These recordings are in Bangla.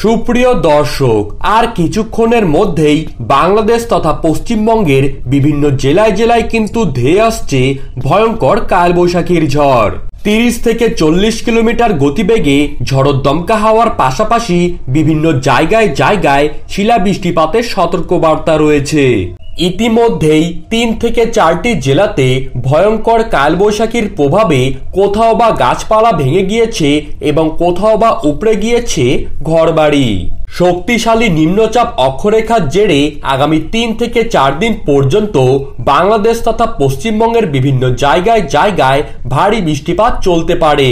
সুপ্রিয় দর্শক, আর কিছুক্ষণের মধ্যেই বাংলাদেশ তথা পশ্চিমবঙ্গের বিভিন্ন জেলায় জেলায় কিন্তু ধেয়ে আসছে ভয়ঙ্কর কালবৈশাখীর ঝড়। 30 থেকে 40 কিলোমিটার গতিবেগে ঝড়ের দমকা হাওয়ার পাশাপাশি বিভিন্ন জায়গায় জায়গায় শিলাবৃষ্টিপাতের সতর্কবার্তা রয়েছে। ইতিমধ্যেই 3 থেকে 4টি জেলাতে ভয়ঙ্কর কালবৈশাখীর প্রভাবে কোথাও বা গাছপালা ভেঙে গিয়েছে এবং কোথাও বা উপড়ে গিয়েছে ঘরবাড়ি। শক্তিশালী নিম্নচাপ অক্ষরেখার জেরে আগামী 3 থেকে 4 দিন পর্যন্ত বাংলাদেশ তথা পশ্চিমবঙ্গের বিভিন্ন জায়গায় জায়গায় ভারী বৃষ্টিপাত চলতে পারে।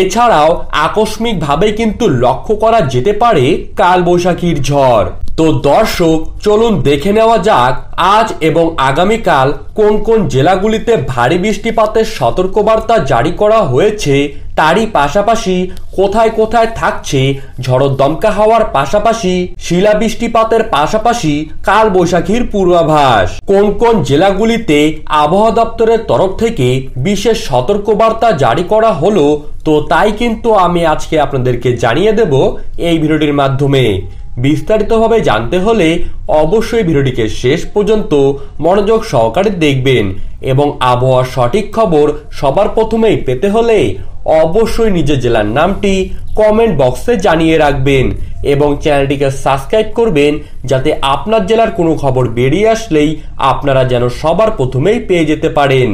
এছাড়াও আকস্মিকভাবে কিন্তু লক্ষ্য করা যেতে পারে কালবৈশাখীর ঝড়। তো দর্শক, চলুন দেখে নেওয়া যাক আজ এবং আগামীকাল কোন কোন জেলাগুলিতে ভারী বৃষ্টিপাতের সতর্কবার্তা জারি করা হয়েছে, তারই পাশাপাশি কোথায় কোথায় থাকছে ঝড়ো দমকা হাওয়ার পাশাপাশি শিলাবৃষ্টিপাতের পাশাপাশি কালবৈশাখীর পূর্বাভাস। কোন কোন জেলাগুলিতে আবহাওয়া দপ্তরের তরফ থেকে বিশেষ সতর্কবার্তা জারি করা হলো, তো তাই কিন্তু আমি আজকে আপনাদেরকে জানিয়ে দেব এই ভিডিওটির মাধ্যমে। বিস্তারিতভাবে জানতে হলে অবশ্যই ভিডিওটিকে শেষ পর্যন্ত মনোযোগ সহকারে দেখবেন এবং আবহাওয়ার সঠিক খবর সবার প্রথমেই পেতে হলে অবশ্যই নিজের জেলার নামটি কমেন্ট বক্সে জানিয়ে রাখবেন এবং চ্যানেলটিকে সাবস্ক্রাইব করবেন, যাতে আপনার জেলার কোনো খবর বেরিয়ে আসলেই আপনারা যেন সবার প্রথমেই পেয়ে যেতে পারেন।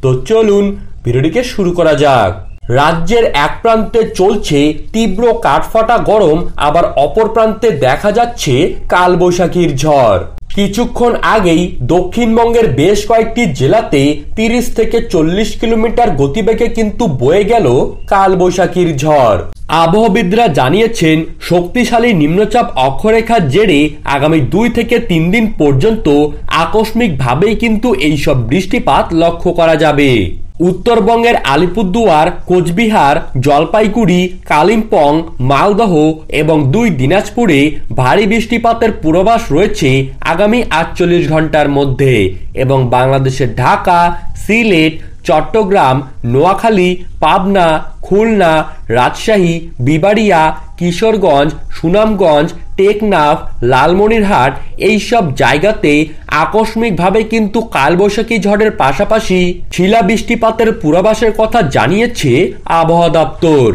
তো চলুন ভিডিওটিকে শুরু করা যাক। রাজ্যের এক প্রান্তে চলছে তীব্র কাঠফাটা গরম, আবার অপর প্রান্তে দেখা যাচ্ছে কালবৈশাখীর ঝড়। কিছুক্ষণ আগেই দক্ষিণবঙ্গের বেশ কয়েকটি জেলাতে 30 থেকে 40 কিলোমিটার গতিবেগে কিন্তু বয়ে গেল কালবৈশাখীর ঝড়। আবহাওয়াবিদরা জানিয়েছেন, শক্তিশালী নিম্নচাপ অক্ষরেখার জেরে আগামী 2 থেকে 3 দিন পর্যন্ত আকস্মিকভাবেই কিন্তু এইসব বৃষ্টিপাত লক্ষ্য করা যাবে। উত্তরবঙ্গের আলিপুরদুয়ার, কোচবিহার, জলপাইগুড়ি, কালিম্পং, মালদহ এবং 2 দিনাজপুরে ভারী বৃষ্টিপাতের পূর্বাভাস রয়েছে আগামী 48 ঘন্টার মধ্যে এবং বাংলাদেশের ঢাকা, সিলেট, চট্টগ্রাম, নোয়াখালী, পাবনা, খুলনা, রাজশাহী, বিবাড়িয়া, কিশোরগঞ্জ, সুনামগঞ্জ, টেকনাফ, লালমনিরহাট এইসব জায়গাতে আকস্মিকভাবে কিন্তু কালবৈশাখী ঝড়ের পাশাপাশি শিলাবৃষ্টিপাতের পূর্বাভাসের কথা জানিয়েছে আবহাওয়া দপ্তর।